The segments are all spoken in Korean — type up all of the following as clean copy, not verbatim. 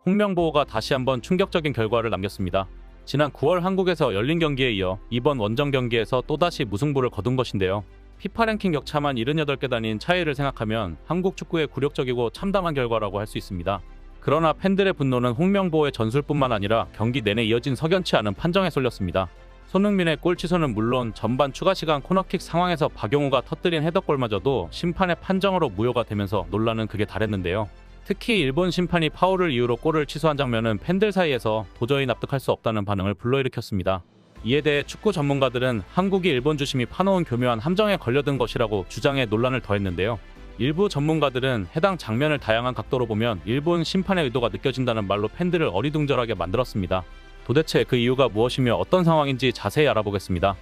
홍명보가 다시 한번 충격적인 결과를 남겼습니다. 지난 9월 한국에서 열린 경기에 이어 이번 원정 경기에서 또다시 무승부를 거둔 것인데요. 피파 랭킹 격차만 78계단인 차이를 생각하면 한국 축구의 굴욕적이고 참담한 결과라고 할 수 있습니다. 그러나 팬들의 분노는 홍명보의 전술뿐만 아니라 경기 내내 이어진 석연치 않은 판정에 쏠렸습니다. 손흥민의 골 취소는 물론 전반 추가 시간 코너킥 상황에서 박용우가 터뜨린 헤더골마저도 심판의 판정으로 무효가 되면서 논란은 극에 달했는데요. 특히 일본 심판이 파울을 이유로 골을 취소한 장면은 팬들 사이에서 도저히 납득할 수 없다는 반응을 불러일으켰습니다. 이에 대해 축구 전문가들은 한국이 일본 주심이 파놓은 교묘한 함정에 걸려든 것이라고 주장해 논란을 더했는데요. 일부 전문가들은 해당 장면을 다양한 각도로 보면 일본 심판의 의도가 느껴진다는 말로 팬들을 어리둥절하게 만들었습니다. 도대체 그 이유가 무엇이며 어떤 상황인지 자세히 알아보겠습니다.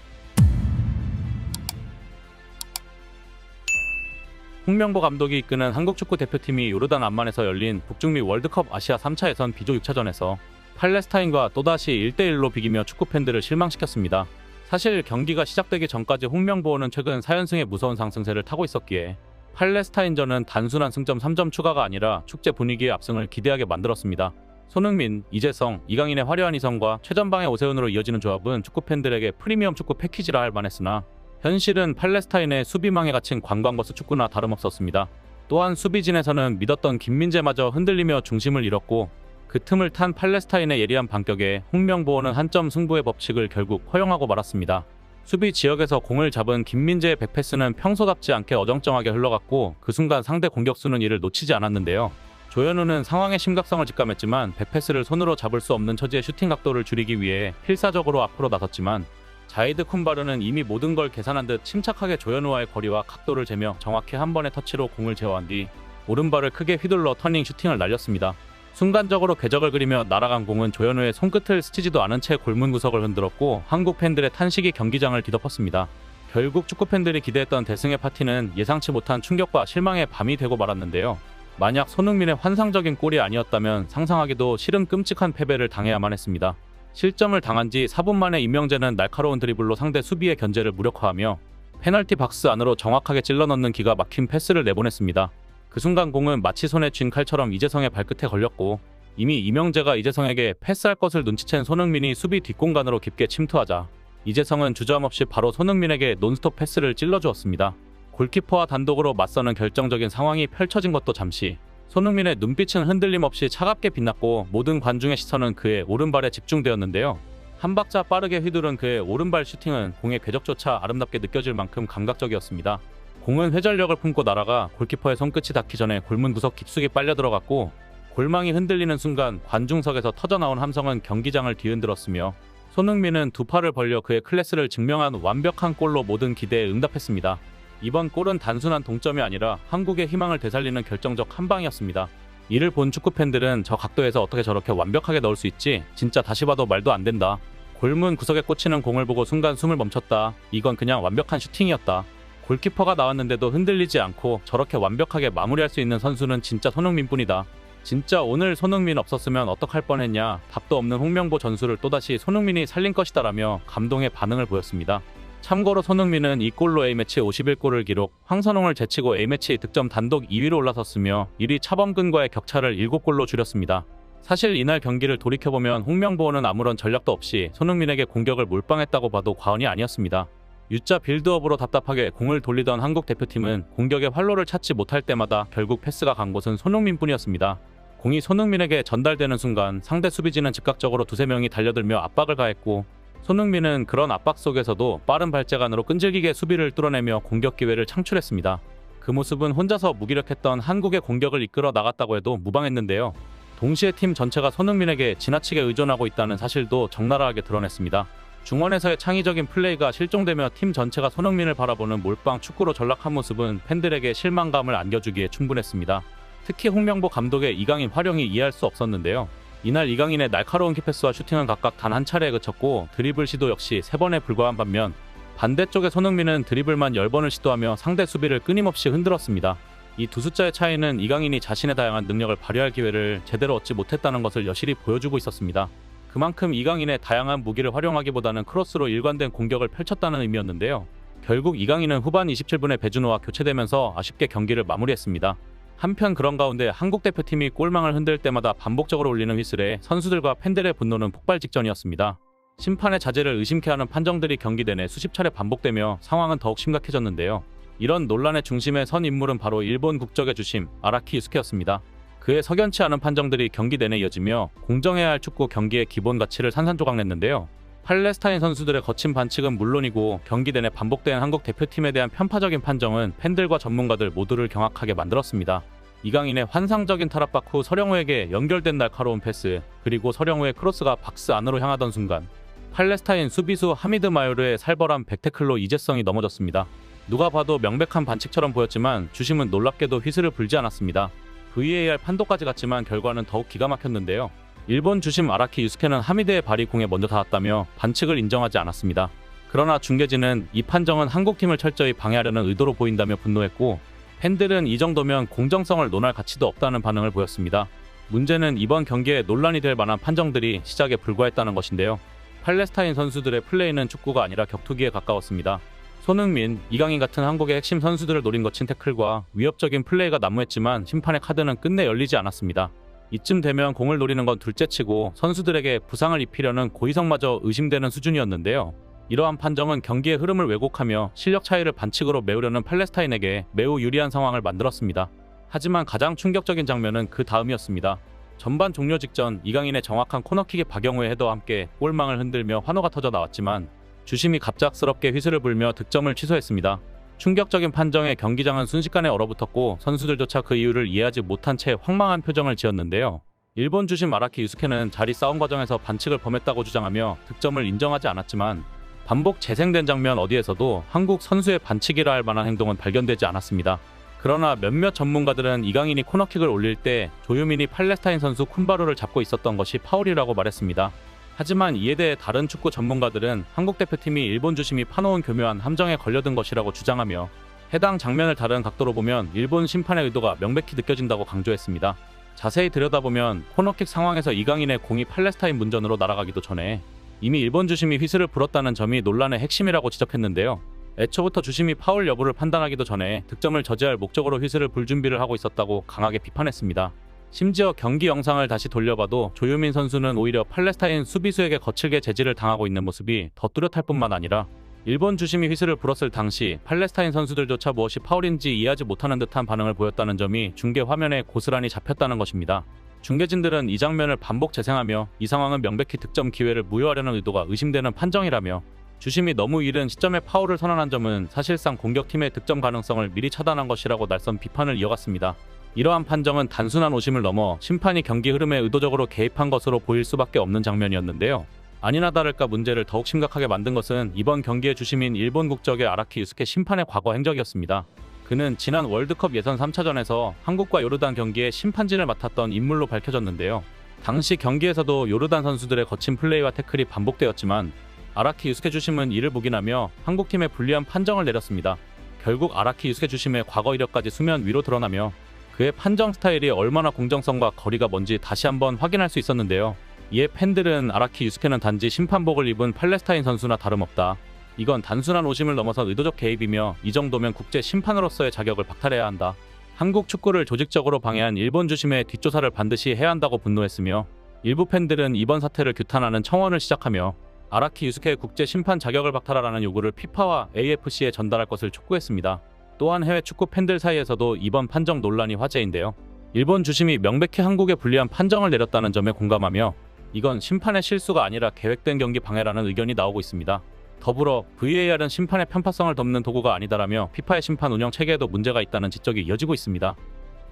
홍명보 감독이 이끄는 한국 축구 대표팀이 요르단 암만에서 열린 북중미 월드컵 아시아 3차 예선 B조 6차전에서 팔레스타인과 또다시 1대1로 비기며 축구 팬들을 실망시켰습니다. 사실 경기가 시작되기 전까지 홍명보는 최근 4연승의 무서운 상승세를 타고 있었기에 팔레스타인전은 단순한 승점 3점 추가가 아니라 축제 분위기의 압승을 기대하게 만들었습니다. 손흥민, 이재성, 이강인의 화려한 이성과 최전방의 오세훈으로 이어지는 조합은 축구 팬들에게 프리미엄 축구 패키지라 할 만했으나 현실은 팔레스타인의 수비망에 갇힌 관광버스 축구나 다름없었습니다. 또한 수비진에서는 믿었던 김민재마저 흔들리며 중심을 잃었고 그 틈을 탄 팔레스타인의 예리한 반격에 홍명보는 한점 승부의 법칙을 결국 허용하고 말았습니다. 수비 지역에서 공을 잡은 김민재의 백패스는 평소답지 않게 어정쩡하게 흘러갔고 그 순간 상대 공격수는 이를 놓치지 않았는데요. 조현우는 상황의 심각성을 직감했지만 백패스를 손으로 잡을 수 없는 처지의 슈팅 각도를 줄이기 위해 필사적으로 앞으로 나섰지만 자이드 쿤바르는 이미 모든 걸 계산한 듯 침착하게 조현우와의 거리와 각도를 재며 정확히 한 번의 터치로 공을 제어한 뒤 오른발을 크게 휘둘러 터닝 슈팅을 날렸습니다. 순간적으로 궤적을 그리며 날아간 공은 조현우의 손끝을 스치지도 않은 채 골문 구석을 흔들었고 한국 팬들의 탄식이 경기장을 뒤덮었습니다. 결국 축구 팬들이 기대했던 대승의 파티는 예상치 못한 충격과 실망의 밤이 되고 말았는데요. 만약 손흥민의 환상적인 골이 아니었다면 상상하기도 싫은 끔찍한 패배를 당해야만 했습니다. 실점을 당한 지 4분 만에 임명재는 날카로운 드리블로 상대 수비의 견제를 무력화하며 페널티 박스 안으로 정확하게 찔러 넣는 기가 막힌 패스를 내보냈습니다. 그 순간 공은 마치 손에 쥔 칼처럼 이재성의 발끝에 걸렸고 이미 임명재가 이재성에게 패스할 것을 눈치챈 손흥민이 수비 뒷공간으로 깊게 침투하자 이재성은 주저함없이 바로 손흥민에게 논스톱 패스를 찔러주었습니다. 골키퍼와 단독으로 맞서는 결정적인 상황이 펼쳐진 것도 잠시 손흥민의 눈빛은 흔들림 없이 차갑게 빛났고 모든 관중의 시선은 그의 오른발에 집중되었는데요. 한 박자 빠르게 휘두른 그의 오른발 슈팅은 공의 궤적조차 아름답게 느껴질 만큼 감각적이었습니다. 공은 회전력을 품고 날아가 골키퍼의 손끝이 닿기 전에 골문 구석 깊숙이 빨려 들어갔고 골망이 흔들리는 순간 관중석에서 터져나온 함성은 경기장을 뒤흔들었으며 손흥민은 두 팔을 벌려 그의 클래스를 증명한 완벽한 골로 모든 기대에 응답했습니다. 이번 골은 단순한 동점이 아니라 한국의 희망을 되살리는 결정적 한방이었습니다. 이를 본 축구팬들은 저 각도에서 어떻게 저렇게 완벽하게 넣을 수 있지? 진짜 다시 봐도 말도 안 된다. 골문 구석에 꽂히는 공을 보고 순간 숨을 멈췄다. 이건 그냥 완벽한 슈팅이었다. 골키퍼가 나왔는데도 흔들리지 않고 저렇게 완벽하게 마무리할 수 있는 선수는 진짜 손흥민뿐이다. 진짜 오늘 손흥민 없었으면 어떡할 뻔했냐. 답도 없는 홍명보 전술을 또다시 손흥민이 살린 것이다라며 감동의 반응을 보였습니다. 참고로 손흥민은 이 골로 A매치 51골을 기록, 황선홍을 제치고 A매치 득점 단독 2위로 올라섰으며 1위 차범근과의 격차를 7골로 줄였습니다. 사실 이날 경기를 돌이켜보면 홍명보는 아무런 전략도 없이 손흥민에게 공격을 몰빵했다고 봐도 과언이 아니었습니다. U자 빌드업으로 답답하게 공을 돌리던 한국 대표팀은 공격의 활로를 찾지 못할 때마다 결국 패스가 간 곳은 손흥민뿐이었습니다. 공이 손흥민에게 전달되는 순간 상대 수비진은 즉각적으로 두세 명이 달려들며 압박을 가했고 손흥민은 그런 압박 속에서도 빠른 발재간으로 끈질기게 수비를 뚫어내며 공격 기회를 창출했습니다. 그 모습은 혼자서 무기력했던 한국의 공격을 이끌어 나갔다고 해도 무방했는데요. 동시에 팀 전체가 손흥민에게 지나치게 의존하고 있다는 사실도 적나라하게 드러냈습니다. 중원에서의 창의적인 플레이가 실종되며 팀 전체가 손흥민을 바라보는 몰빵 축구로 전락한 모습은 팬들에게 실망감을 안겨주기에 충분했습니다. 특히 홍명보 감독의 이강인 활용이 이해할 수 없었는데요. 이날 이강인의 날카로운 키패스와 슈팅은 각각 단 한 차례에 그쳤고 드리블 시도 역시 3번에 불과한 반면 반대쪽의 손흥민은 드리블만 10번을 시도하며 상대 수비를 끊임없이 흔들었습니다. 이 두 숫자의 차이는 이강인이 자신의 다양한 능력을 발휘할 기회를 제대로 얻지 못했다는 것을 여실히 보여주고 있었습니다. 그만큼 이강인의 다양한 무기를 활용하기보다는 크로스로 일관된 공격을 펼쳤다는 의미였는데요. 결국 이강인은 후반 27분에 배준호와 교체되면서 아쉽게 경기를 마무리했습니다. 한편 그런 가운데 한국 대표팀이 골망을 흔들 때마다 반복적으로 울리는 휘슬에 선수들과 팬들의 분노는 폭발 직전이었습니다. 심판의 자제를 의심케 하는 판정들이 경기 내내 수십 차례 반복되며 상황은 더욱 심각해졌는데요. 이런 논란의 중심에 선 인물은 바로 일본 국적의 주심 아라키 유스케였습니다. 그의 석연치 않은 판정들이 경기 내내 이어지며 공정해야 할 축구 경기의 기본 가치를 산산조각냈는데요. 팔레스타인 선수들의 거친 반칙은 물론이고 경기 내내 반복된 한국 대표팀에 대한 편파적인 판정은 팬들과 전문가들 모두를 경악하게 만들었습니다. 이강인의 환상적인 타락박 후 서령우에게 연결된 날카로운 패스, 그리고 서령우의 크로스가 박스 안으로 향하던 순간 팔레스타인 수비수 하미드 마요르의 살벌한 백태클로 이재성이 넘어졌습니다. 누가 봐도 명백한 반칙처럼 보였지만 주심은 놀랍게도 휘슬을 불지 않았습니다. VAR 판도까지 갔지만 결과는 더욱 기가 막혔는데요. 일본 주심 아라키 유스케는 하미드의 발이 공에 먼저 닿았다며 반칙을 인정하지 않았습니다. 그러나 중계진은 이 판정은 한국팀을 철저히 방해하려는 의도로 보인다며 분노했고, 팬들은 이 정도면 공정성을 논할 가치도 없다는 반응을 보였습니다. 문제는 이번 경기에 논란이 될 만한 판정들이 시작에 불과했다는 것인데요. 팔레스타인 선수들의 플레이는 축구가 아니라 격투기에 가까웠습니다. 손흥민, 이강인 같은 한국의 핵심 선수들을 노린 거친 태클과 위협적인 플레이가 난무했지만 심판의 카드는 끝내 열리지 않았습니다. 이쯤 되면 공을 노리는 건 둘째치고 선수들에게 부상을 입히려는 고의성마저 의심되는 수준이었는데요. 이러한 판정은 경기의 흐름을 왜곡하며 실력 차이를 반칙으로 메우려는 팔레스타인에게 매우 유리한 상황을 만들었습니다. 하지만 가장 충격적인 장면은 그 다음이었습니다. 전반 종료 직전 이강인의 정확한 코너킥의 박영우의 헤더와 함께 골망을 흔들며 환호가 터져 나왔지만 주심이 갑작스럽게 휘슬을 불며 득점을 취소했습니다. 충격적인 판정에 경기장은 순식간에 얼어붙었고 선수들조차 그 이유를 이해하지 못한 채 황망한 표정을 지었는데요. 일본 주심 아라키 유스케는 자리 싸움 과정에서 반칙을 범했다고 주장하며 득점을 인정하지 않았지만 반복 재생된 장면 어디에서도 한국 선수의 반칙이라 할 만한 행동은 발견되지 않았습니다. 그러나 몇몇 전문가들은 이강인이 코너킥을 올릴 때 조유민이 팔레스타인 선수 쿤바루를 잡고 있었던 것이 파울이라고 말했습니다. 하지만 이에 대해 다른 축구 전문가들은 한국 대표팀이 일본 주심이 파놓은 교묘한 함정에 걸려든 것이라고 주장하며 해당 장면을 다른 각도로 보면 일본 심판의 의도가 명백히 느껴진다고 강조했습니다. 자세히 들여다보면 코너킥 상황에서 이강인의 공이 팔레스타인 문전으로 날아가기도 전에 이미 일본 주심이 휘슬을 불었다는 점이 논란의 핵심이라고 지적했는데요. 애초부터 주심이 파울 여부를 판단하기도 전에 득점을 저지할 목적으로 휘슬을 불 준비를 하고 있었다고 강하게 비판했습니다. 심지어 경기 영상을 다시 돌려봐도 조유민 선수는 오히려 팔레스타인 수비수에게 거칠게 제지를 당하고 있는 모습이 더 뚜렷할 뿐만 아니라 일본 주심이 휘슬을 불었을 당시 팔레스타인 선수들조차 무엇이 파울인지 이해하지 못하는 듯한 반응을 보였다는 점이 중계 화면에 고스란히 잡혔다는 것입니다. 중계진들은 이 장면을 반복 재생하며 이 상황은 명백히 득점 기회를 무효하려는 의도가 의심되는 판정이라며 주심이 너무 이른 시점에 파울을 선언한 점은 사실상 공격팀의 득점 가능성을 미리 차단한 것이라고 날선 비판을 이어갔습니다. 이러한 판정은 단순한 오심을 넘어 심판이 경기 흐름에 의도적으로 개입한 것으로 보일 수밖에 없는 장면이었는데요. 아니나 다를까 문제를 더욱 심각하게 만든 것은 이번 경기의 주심인 일본 국적의 아라키 유스케 심판의 과거 행적이었습니다. 그는 지난 월드컵 예선 3차전에서 한국과 요르단 경기에 심판진을 맡았던 인물로 밝혀졌는데요. 당시 경기에서도 요르단 선수들의 거친 플레이와 태클이 반복되었지만 아라키 유스케 주심은 이를 묵인하며 한국팀에 불리한 판정을 내렸습니다. 결국 아라키 유스케 주심의 과거 이력까지 수면 위로 드러나며 그의 판정 스타일이 얼마나 공정성과 거리가 먼지 다시 한번 확인할 수 있었는데요. 이에 팬들은 아라키 유스케는 단지 심판복을 입은 팔레스타인 선수나 다름없다. 이건 단순한 오심을 넘어선 의도적 개입이며 이 정도면 국제 심판으로서의 자격을 박탈해야 한다. 한국 축구를 조직적으로 방해한 일본 주심의 뒷조사를 반드시 해야 한다고 분노했으며 일부 팬들은 이번 사태를 규탄하는 청원을 시작하며 아라키 유스케의 국제 심판 자격을 박탈하라는 요구를 피파와 AFC에 전달할 것을 촉구했습니다. 또한 해외 축구 팬들 사이에서도 이번 판정 논란이 화제인데요. 일본 주심이 명백히 한국에 불리한 판정을 내렸다는 점에 공감하며 이건 심판의 실수가 아니라 계획된 경기 방해라는 의견이 나오고 있습니다. 더불어 VAR은 심판의 편파성을 덮는 도구가 아니다라며 피파의 심판 운영 체계에도 문제가 있다는 지적이 이어지고 있습니다.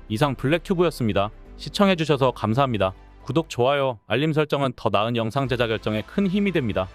이상 블랙튜브였습니다. 시청해주셔서 감사합니다. 구독, 좋아요, 알림 설정은 더 나은 영상 제작 결정에 큰 힘이 됩니다.